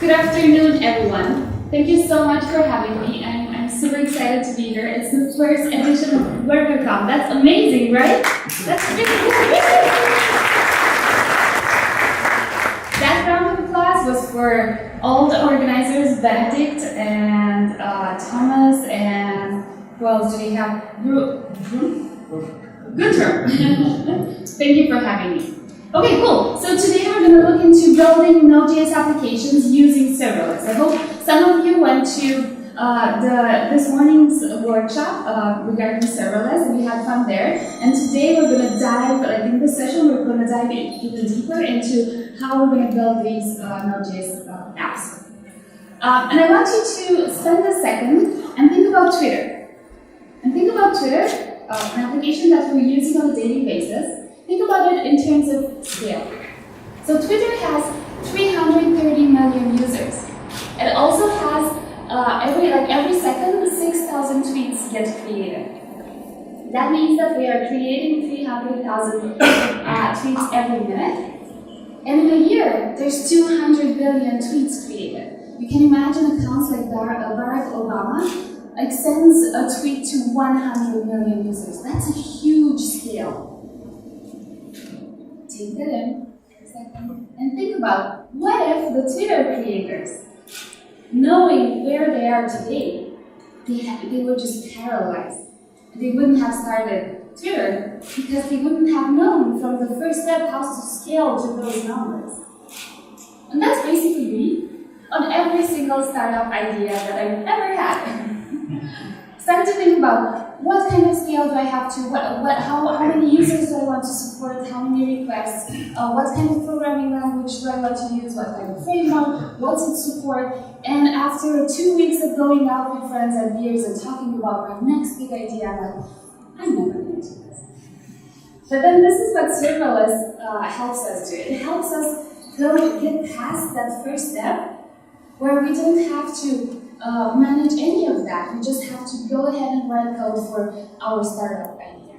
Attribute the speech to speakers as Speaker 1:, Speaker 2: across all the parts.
Speaker 1: Good afternoon, everyone. Thank you so much for having me. I'm super excited to be here. It's the first edition of WorkerConf. That's amazing, right? That's really cool. That round of applause was for all the organizers, Benedict and Thomas, and who else do we have? Gunther. Thank you for having me. Okay, cool. So today we're going to look into building Node.js applications using serverless. I hope some of you went to this morning's workshop regarding serverless, and we had fun there. And today we're going to dive, in this session, we're going to dive even deeper into how we're going to build these Node.js apps. And I want you to spend a second and think about Twitter. And think about Twitter, an application that we're using on a daily basis. Think about it in terms of scale. So Twitter has 330 million users. It also has every second 6,000 tweets get created. That means that we are creating 300,000 tweets every minute. And in a year, there's 200 billion tweets created. You can imagine accounts like Barack Obama sends a tweet to 100 million users. That's a huge scale. Take that in for a second and think about, what if the Twitter creators, knowing where they are today, they were just paralyzed. They wouldn't have started Twitter because they wouldn't have known from the first step how to scale to those numbers. And that's basically me on every single startup idea that I've ever had. Start to think about, what kind of scale do I have to, how many users do I want to support, how many requests, what kind of programming language do I want to use, what kind of framework, what's it support, and after 2 weeks of going out with friends and beers and talking about my next big idea, I'm like, I'm never going to do this. But then this is what serverless helps us do. It helps us get past that first step where we don't have to manage any of that. We just have to go ahead and write code for our startup idea.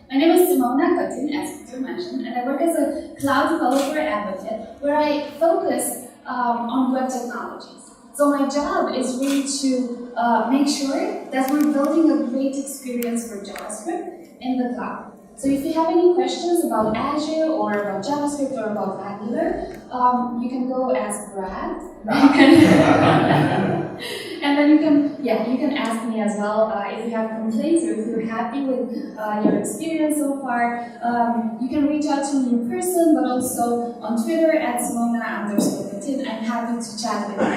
Speaker 1: My name is Simona Cotin, as Peter mentioned, and I work as a cloud developer advocate where I focus on web technologies. So my job is really to make sure that we're building a great experience for JavaScript in the cloud. So if you have any questions about Azure or about JavaScript or about Angular, you can go ask Brad. And then you can ask me as well if you have complaints or if you're happy with your experience so far. You can reach out to me in person, but also on Twitter at Simona_Cotin. I'm happy to chat with you.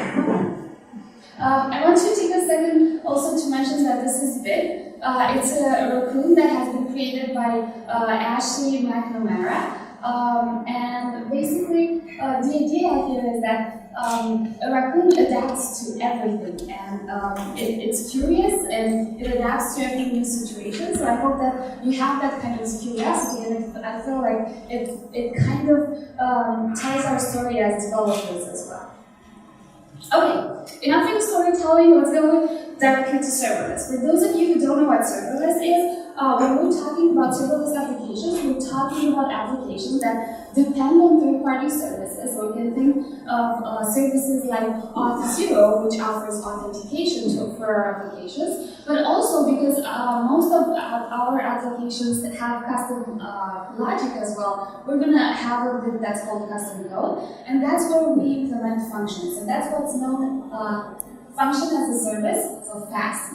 Speaker 1: I want to take a second also to mention that this is Bit. It's a raccoon that has been created by Ashley McNamara. And basically, the idea here is that a raccoon adapts to everything, and it's curious and it adapts to every new situation. So I hope that you have that kind of curiosity, and I feel like it kind of tells our story as developers as well. Okay, enough in storytelling, let's go directly to serverless. For those of you who don't know what serverless is, when we're talking about serverless applications, we're talking about applications that depend on third-party services. So we can think of services like Auth0, which offers authentication for our applications, but also because most of our applications have custom logic as well, we're going to have a bit that's called custom code, and that's where we implement functions, and that's what's known function as a service, so fast.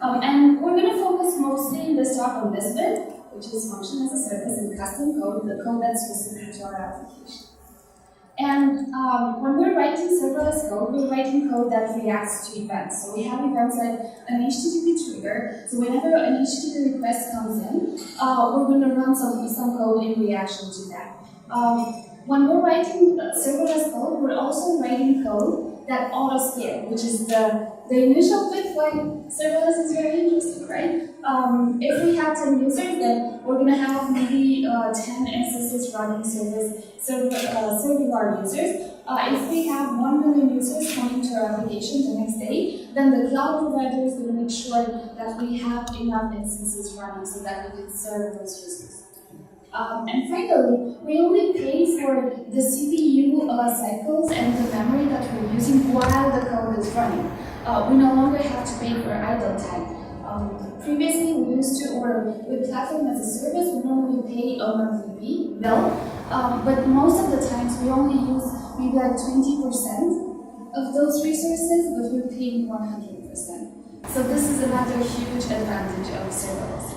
Speaker 1: And we're going to focus mostly in this talk on this bit, which is function as a service and custom code, the code that's specific to our application. And when we're writing serverless code, we're writing code that reacts to events. So we have events like an HTTP trigger. So whenever an HTTP request comes in, we're going to run some code in reaction to that. When we're writing serverless code, we're also writing code that auto-scale, which is the initial bit why serverless is very interesting, right? If we have 10 users, then we're going to have maybe 10 instances running serving our users. If we have 1 million users coming to our application the next day, then the cloud provider is going to make sure that we have enough instances running so that we can serve those users. And finally, we only pay for the CPU cycles and the memory that we're using while the code is running. We no longer have to pay for idle time. Previously, we used to, or with platform as a service, we normally pay a monthly bill, but most of the times we only use maybe like 20% of those resources, but we're paying 100%. So this is another huge advantage of serverless.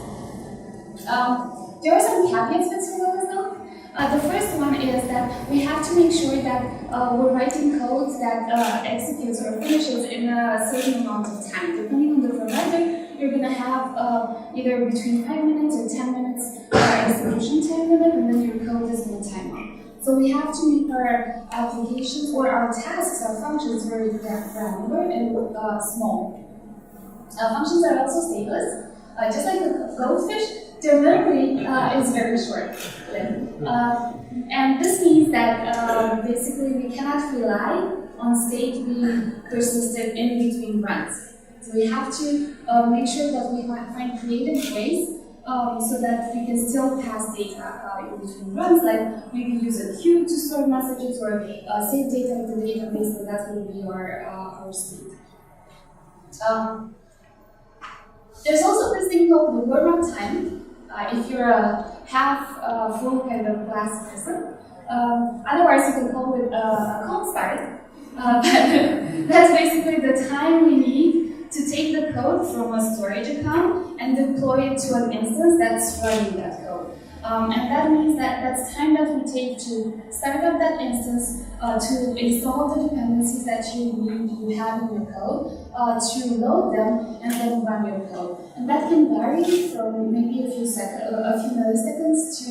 Speaker 1: There are some caveats with serverless though. The first one is that we have to make sure that we're writing code that executes or finishes in a certain amount of time. Depending on the provider, you're going to have either between 5 minutes or 10 minutes execution time limit, and then your code is going to time out. So we have to make our applications or our tasks, our functions very granular and small. Functions are also stateless. Just like the goldfish, their memory is very short. And this means that basically we cannot rely on state being persistent in between runs. So we have to make sure that we find creative ways so that we can still pass data in between runs, like maybe use a queue to store messages or save data in the database, so that will be our state. There's also this thing called the warm-up time. If you're a half-full kind of glass person, otherwise you can call it a cold start. That's basically the time we need to take the code from a storage account and deploy it to an instance that's running that code. And that means that that's time that we take to start up that instance, to install the dependencies that you have in your code, to load them, and then run your code. And that can vary from maybe a few milliseconds to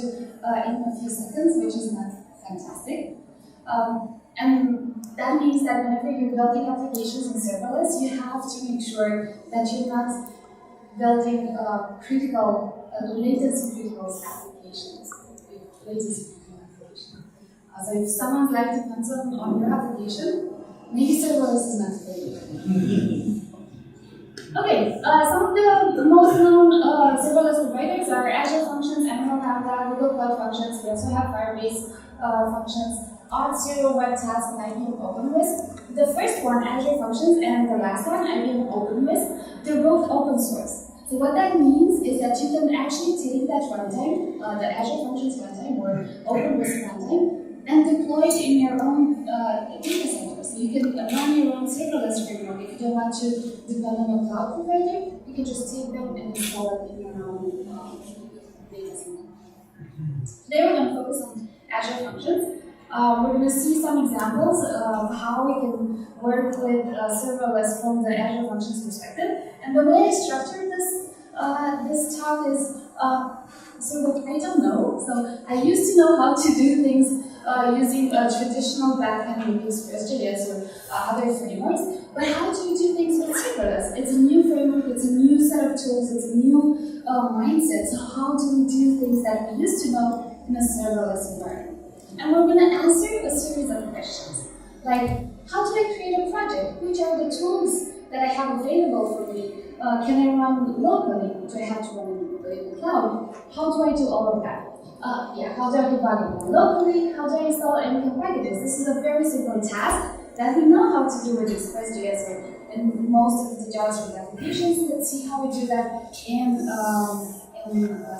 Speaker 1: even a few seconds, which is not fantastic. And that means that whenever you're building applications in serverless, you have to make sure that you're not building latency-critical applications. So if someone's life depends on your application, maybe serverless is not for you. Okay, some of the most known serverless providers are Azure Functions, ML Lambda, Google Cloud Functions. We also have Firebase Functions, Auth0, WebTask, and IBM OpenWhisk. The first one, Azure Functions, and the last one, IBM OpenWhisk, they're both open source. So what that means is that you can actually take that runtime, the Azure Functions runtime or OpenWhisk runtime, and deploy it in your own data center. So you can run your own serverless framework. If you don't want to depend on a cloud provider, you can just take them and install it in your own data center. Today we're going to focus on Azure Functions. We're going to see some examples of how we can work with serverless from the Azure Functions perspective. And the way I structured this talk is sort of, I don't know. So I used to know how to do things using a traditional backend, maybe Express.js or other frameworks. But how do you do things with serverless? It's a new framework, it's a new set of tools, it's a new mindset. So how do we do things that we used to know in a serverless environment? And we're going to answer a series of questions, like how do I create a project? Which are the tools that I have available for me? Can I run locally? Do I have to run in the cloud? How do I do all of that? How do I debug it locally? How do I install npm packages? This is a very simple task that we know how to do with Express.js or in most of the JavaScript applications. Let's see how we do that in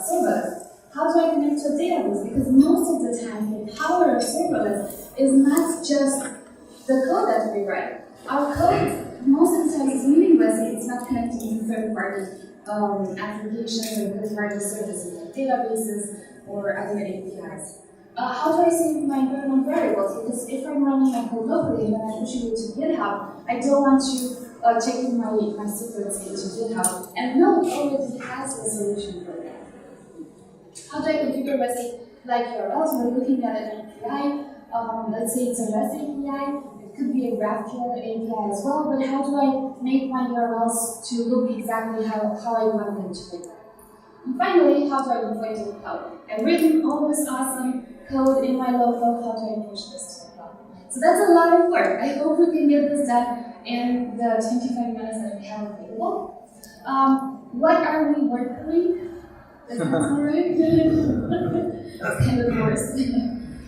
Speaker 1: serverless. How do I connect to a database? Because most of the time, the power of serverless is not just the code that we write. Our code, most of the time, is meaningless if it's not connected to third-party applications or third-party services like databases or other APIs. How do I save my environment variables? Because if I'm running my code locally and then I push it to GitHub, I don't want to check in my secrets into GitHub. And Node already has a solution for that. How do I configure REST like URLs? We're looking at an API. Let's say it's a REST API. It could be a GraphQL API as well. But how do I make my URLs to look exactly how I want them to look? And finally, how do I deploy to the cloud? I've written all this awesome code in my local. How do I push this to the cloud? So that's a lot of work. I hope we can get this done in the 25 minutes that we have available. What are we working? Does that sound right? first.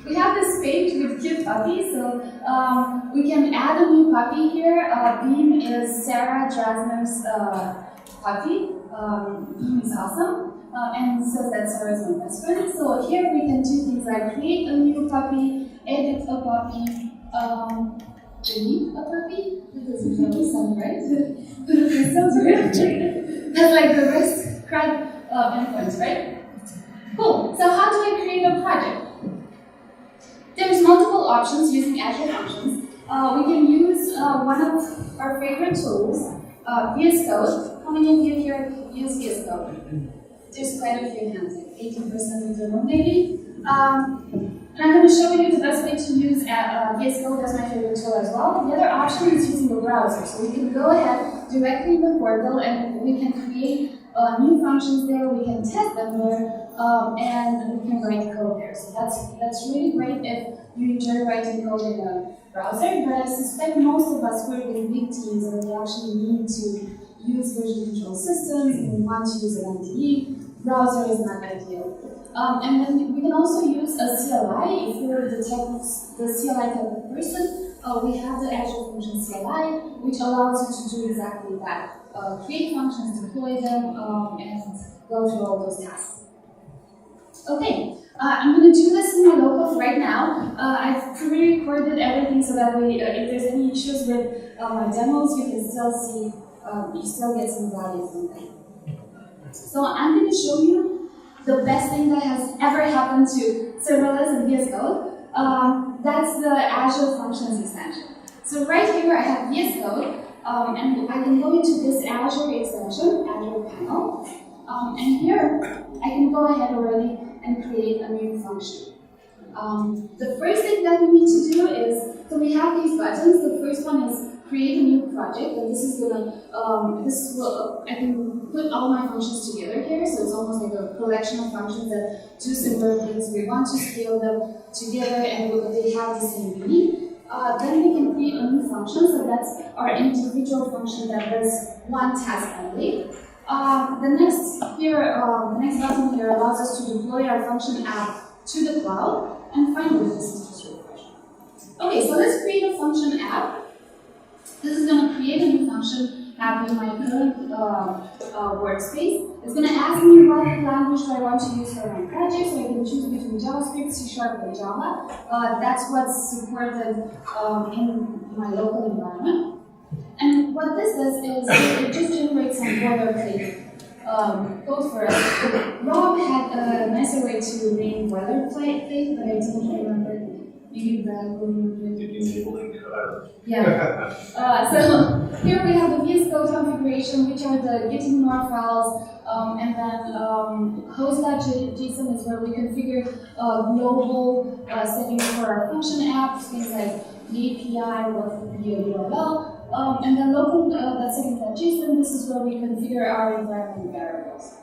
Speaker 1: We have this page with cute puppies, so we can add a new puppy here. Beam is Sarah Drasner's puppy. Beam is awesome, and says that Sarah is my best friend. So here we can do things like create a new puppy, edit a puppy, delete a puppy. That doesn't really sound right. That sounds weird. That's like the risk crowd endpoints, right? Cool. So how do I create a project? There's multiple options using Azure Functions. We can use one of our favorite tools, VS Code. How many of you here use VS Code? There's quite a few hands, like 18% of the room maybe. And I'm going to show you the best way to use VS Code as my favorite tool as well. The other option is using a browser. So we can go ahead directly in the portal and we can create new functions there, we can test them there, and we can write code there. So that's really great if you enjoy writing code in a browser, but I suspect most of us work in big teams and we actually need to use version control systems and we want to use an IDE. Browser is not ideal. And then we can also use a CLI. If you're the CLI type of person, we have the Azure Function CLI, which allows you to do exactly that. Create functions, deploy them, and go through all those tasks. Okay, I'm going to do this in my locals right now. I've pre-recorded everything so that way, if there's any issues with my demos, you can still see, you still get some value from them. So I'm going to show you the best thing that has ever happened to serverless and VS Code. That's the Azure Functions extension. So right here I have VS Code. And I can go into this Azure extension, Azure panel, and here I can go ahead already and create a new function. The first thing that we need to do is, so we have these buttons. The first one is create a new project, and this is gonna, I can put all my functions together here, so it's almost like a collection of functions that do similar things. We want to scale them together, and they have the same meaning. Then we can create a new function, so that's our individual function that does one task only. The next button here allows us to deploy our function app to the cloud, and finally this is just refresh. Okay, so let's create a function app. This is going to create a new function app in my current workspace. It's going to ask me what language do I want to use for my project, so I can choose between JavaScript, C# and Java. That's what's supported in my local environment. And what this does is it just generates some boilerplate code for us. Rob had a nicer way to name boilerplate, but I don't remember. Maybe yeah. So here we have the VS Code configuration, which are the gitignore files, and then host.json is where we configure global settings for our function apps, things like the API, what would be a URL, and then local.settings.json, this is where we configure our environment variables.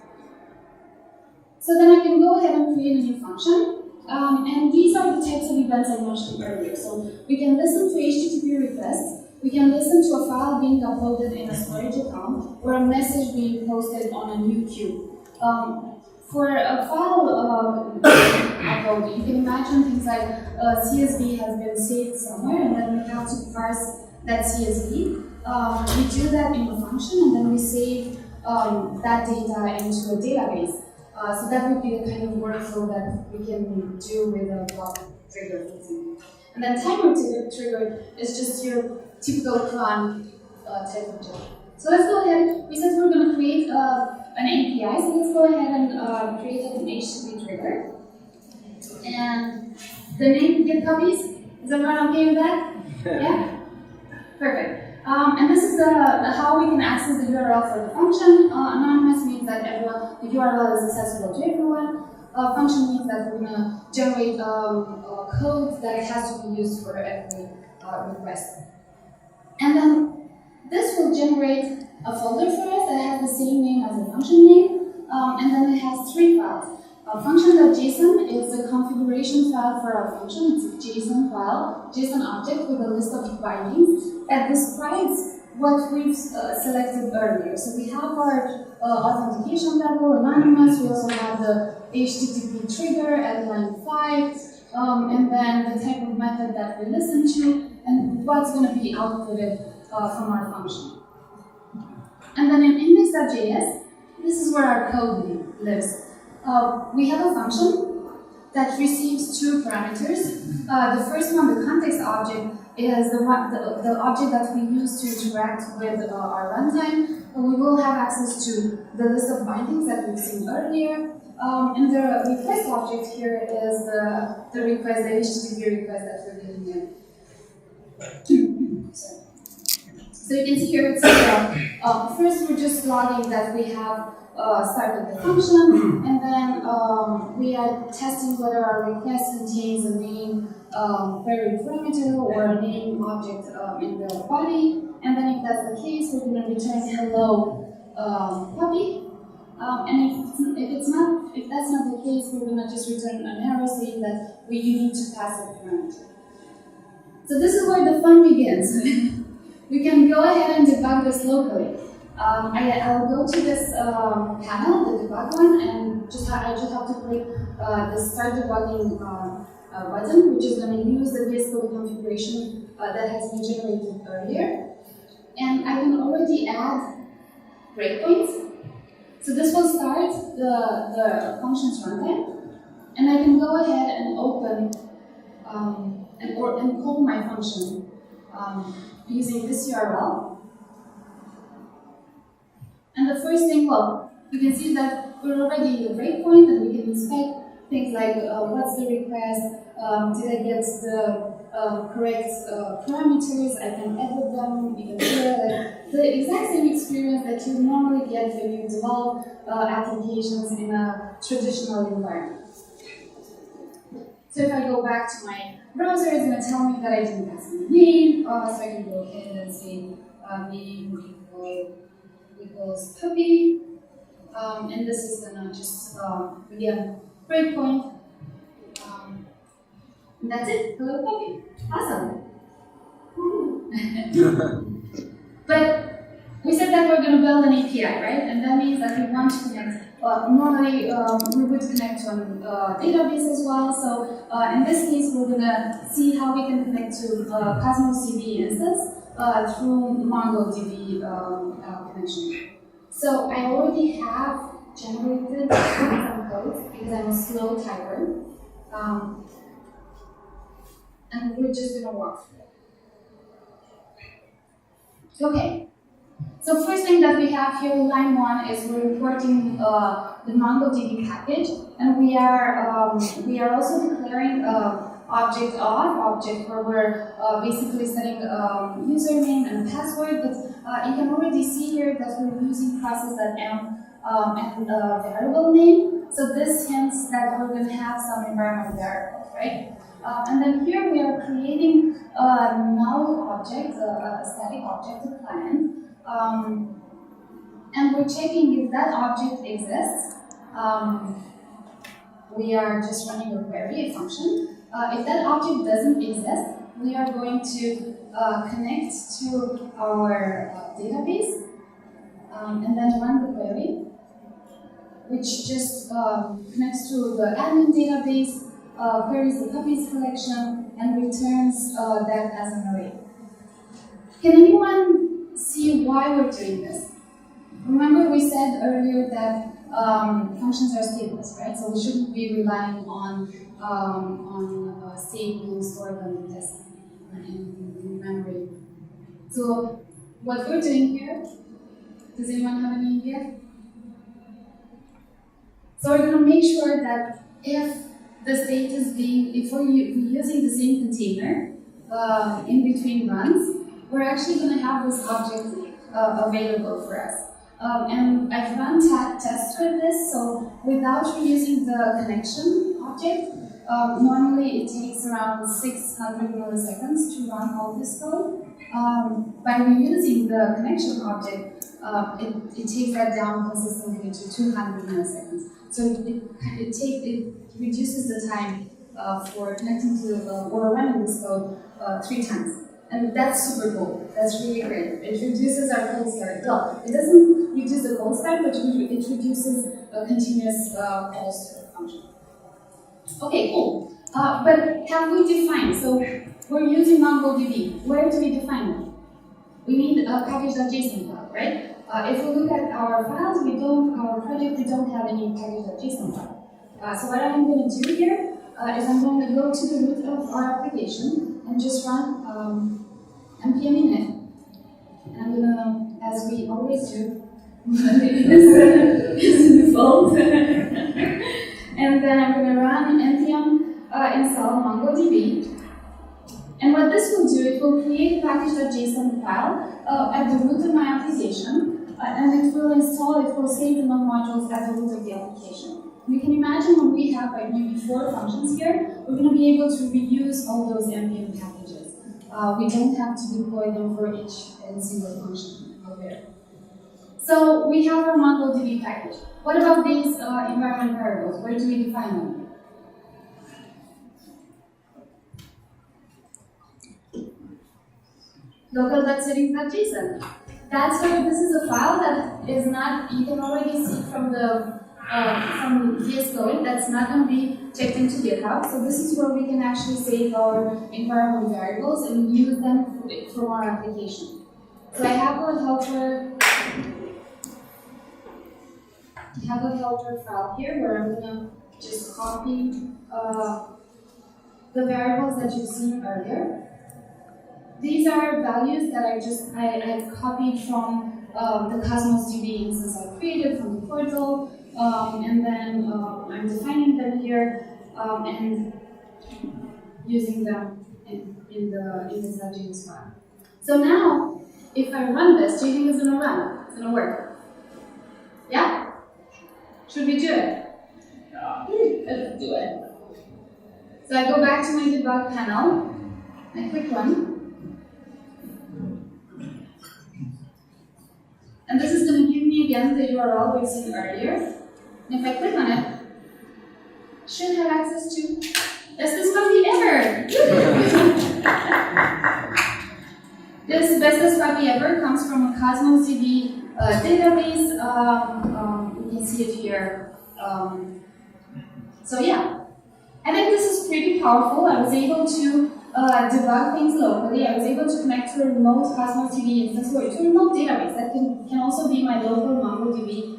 Speaker 1: So then I can go ahead and create a new function. And these are the types of events I mentioned earlier. So we can listen to HTTP requests, we can listen to a file being uploaded in a storage account, or a message being posted on a new queue. For a file upload, you can imagine things like CSV has been saved somewhere, and then we have to parse that CSV. We do that in a function, and then we save that data into a database. So that would be the kind of workflow that we can do with a clock trigger, for example. And then timer trigger is just your typical cron type of job. So let's go ahead. We said we're going to create an API, so let's go ahead and create an HTTP trigger. And the name get puppies. Is everyone okay with that? Yeah? Perfect. And this is how we can access the URL for the function. Anonymous means that the URL is accessible to everyone. Function means that we're going to generate code that has to be used for every request. And then this will generate a folder for us that has the same name as the function name. And then it has three files. Function.json is the configuration file have for our function, it's a JSON file, JSON object with a list of bindings that describes what we've selected earlier. So we have our authentication level, anonymous, we also have the HTTP trigger at line 5, and then the type of method that we listen to, and what's going to be outputted from our function. And then in index.js, this is where our code lives. We have a function that receives two parameters. The first one, the context object, is the object that we use to interact with our runtime. We will have access to the list of bindings that we've seen earlier. And the request object here is the request, the HTTP request that we're getting in. So you can see here it says, first we're just logging that we have started the function, and then we are testing whether our request contains a name query parameter or a name object in the body. And then if that's the case, we're going to return hello puppy. And if that's not the case, we're going to just return an error saying that you need to pass a parameter. So this is where the fun begins. We can go ahead and debug this locally. I'll go to this panel, the debug one, and I just have to click the start debugging button, which is going to use the VS Code configuration that has been generated earlier. And I can already add breakpoints. So this will start the function's runtime, and I can go ahead and open and call my function using this URL. And the first thing, well, you can see that we're already in the breakpoint, and we can inspect things like what's the request, did I get the correct parameters, I can edit them, you can hear like, the exact same experience that you normally get when you develop applications in a traditional environment. So if I go back to my browser, it's going to tell me that I didn't pass my name, so I can go ahead and say name equals puppy, and this is going to just, again, breakpoint, and that's it, hello puppy, awesome. But we said that we're going to build an API, right? And that means that we want to connect. Normally, we would connect to a database as well. So in this case, we're going to see how we can connect to Cosmos DB instance through MongoDB connection. So I already have generated some code because I'm a slow typer. And we're just going to walk through it. Okay. So first thing that we have here, line 1, is we're importing the MongoDB package, and we are also declaring object where we're basically setting username and password. But you can already see here that we're using process.m and variable name. So this hints that we're going to have some environment variables, right? And then here we are creating a null object, a static object, a client. And we're checking if that object exists. We are just running a query, a function. If that object doesn't exist, we are going to connect to our database and then run the query, which just connects to the admin database, queries the puppies collection, and returns that as an array. Can anyone see why we're doing this? Remember we said earlier that functions are stateless, right? So we shouldn't be relying on state being stored on disk in memory. So what we're doing here, does anyone have any idea? So we're going to make sure that if the state is if we're using the same container in between runs, we're actually going to have this object available for us. And I've run tests with this, so without reusing the connection object, normally it takes around 600 milliseconds to run all this code. By reusing the connection object, it takes that down consistently to 200 milliseconds. So it reduces the time for connecting to or running this code 3 times. And that's super cool. That's really great. It reduces our code start. Well, it doesn't reduce the code start, but it reduces continuous calls to the function. Okay, cool. But have we defined? So we're using MongoDB. Where do we define it? We need a package.json file, right? If we look at our files, our project, we don't have any package.json file. So what I'm going to do here is I'm going to go to the root of our application and just run npm init. And I'm going to, as we always do, is default. And then I'm going to run npm install MongoDB. And what this will do, it will create a package.json file at the root of my application, and it will install, it will save the node modules at the root of the application. We can imagine when we have like maybe 4 functions here, we're going to be able to reuse all those npm packages. We don't have to deploy them for each and single function out there. So we have our MongoDB package. What about these environment variables? Where do we define them? Local.settings.json. That's where this is a file that is not, you can already see from the from VS Code, that's not going to be checked into GitHub. So this is where we can actually save our environment variables and use them from our application. So I have a helper file here where I'm going to just copy the variables that you've seen earlier. These are values that I copied from the Cosmos DB instance I created from the portal, and then I'm defining them here and using them in this Node.js file. So now, if I run this, do you think it's going to run? It's going to work? Yeah? Should we do it? Yeah. Let's do it. So I go back to my debug panel, I click run. And this is going to give me again the URL we've seen earlier. And if I click on it, should have access to bestest puppy ever. This bestest puppy ever comes from a Cosmos DB database. You can see it here. So yeah, I think this is pretty powerful. I was able to debug things locally. I was able to connect to a remote Cosmos DB instance or to a remote database. That can also be my local MongoDB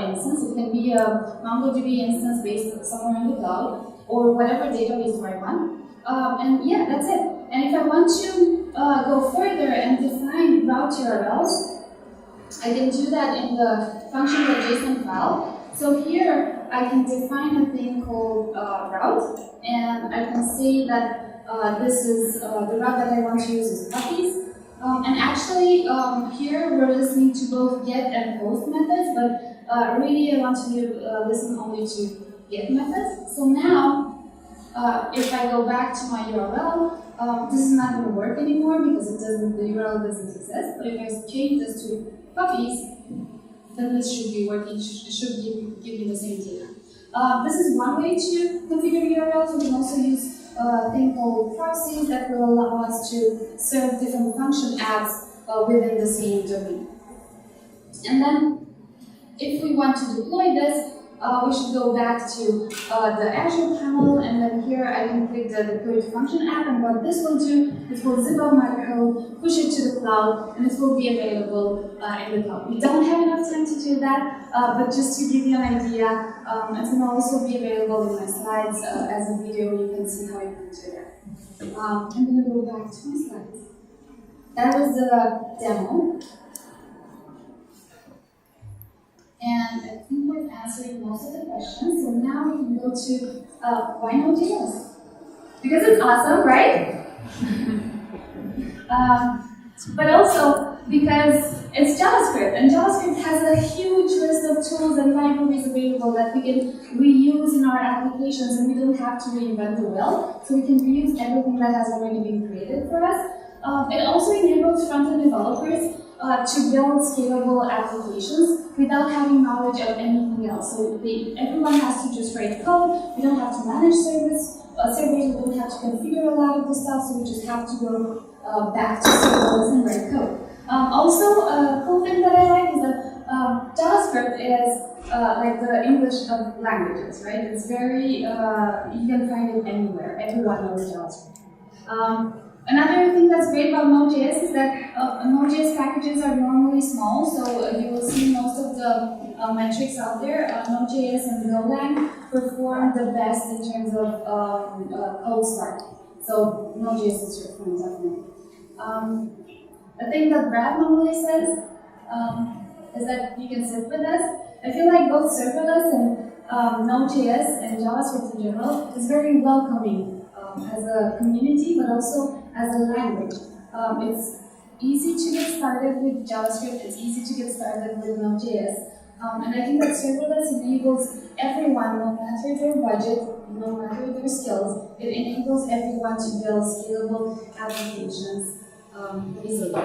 Speaker 1: instance. It can be a MongoDB instance based somewhere in the cloud or whatever database I want. And yeah, that's it. And if I want to go further and define route URLs, I can do that in the function.json file. So here I can define a thing called route, and I can say that this is the route that I want to use is puppies. And actually, here we're listening to both get and post methods, but really I want to listen only to get methods. So now, if I go back to my URL, this is not going to work anymore because the URL doesn't exist. But if I change this to puppies, then this should be working. It should give me the same data. This is one way to configure URLs. We can also use a thing called proxies that will allow us to serve different function apps within the same domain. And then, if we want to deploy this, we should go back to the Azure panel, and then here I can click the deploy to function app, and what this will do, it will zip out my code, push it to the cloud, and it will be available in the cloud. We don't have enough time to do that, but just to give you an idea, it's going to also be available in my slides as a video. You can see how you can do that. I'm going to go back to my slides. That was the demo. And I think we've answered most of the questions, so now we can go to why Node.js? Because it's awesome, right? But also because it's JavaScript, and JavaScript has a huge list of tools and libraries available that we can reuse in our applications, and we don't have to reinvent the wheel, so we can reuse everything that has already been created for us. It also enables front-end developers to build scalable applications without having knowledge of anything else. So everyone has to just write code. We don't have to manage servers don't have to configure a lot of the stuff, so we just have to go back to serverless and write code. Also, a cool thing that I like is that JavaScript is like the English of languages, right? It's very, you can find it anywhere. Everyone knows JavaScript. Another thing that's great about Node.js is that Node.js packages are normally small, so you will see most of the metrics out there. Node.js and Golang perform the best in terms of code start. So Node.js is your friend, definitely. The thing that Brad normally says is that you can sit with us. I feel like both serverless and Node.js and JavaScript in general is very welcoming as a community, but also as a language. It's easy to get started with JavaScript, it's easy to get started with Node.js. And I think that serverless enables everyone, no matter their budget, no matter their skills, it enables everyone to build scalable applications easily.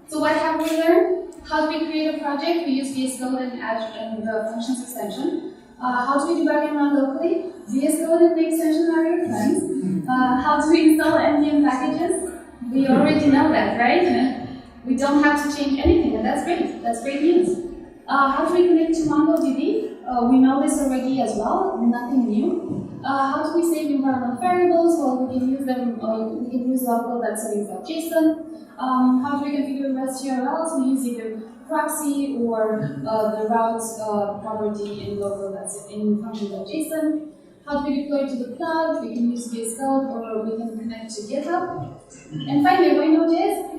Speaker 1: So what have we learned? How do we create a project? We use VS Code and the functions extension. How do we debug and run locally? VS Code and the extension are your friends. How do we install NPM packages? We already know that, right? We don't have to change anything, and that's great. That's great news. How do we connect to MongoDB? We know this already as well, nothing new. How do we save environment variables? Well, we can use them, we can use local.settings.json. How do we configure REST URLs? We use either proxy or the route property in in function.json. How do we deploy to the cloud? We can use VS Code or we can connect to GitHub. And finally, why Node.js?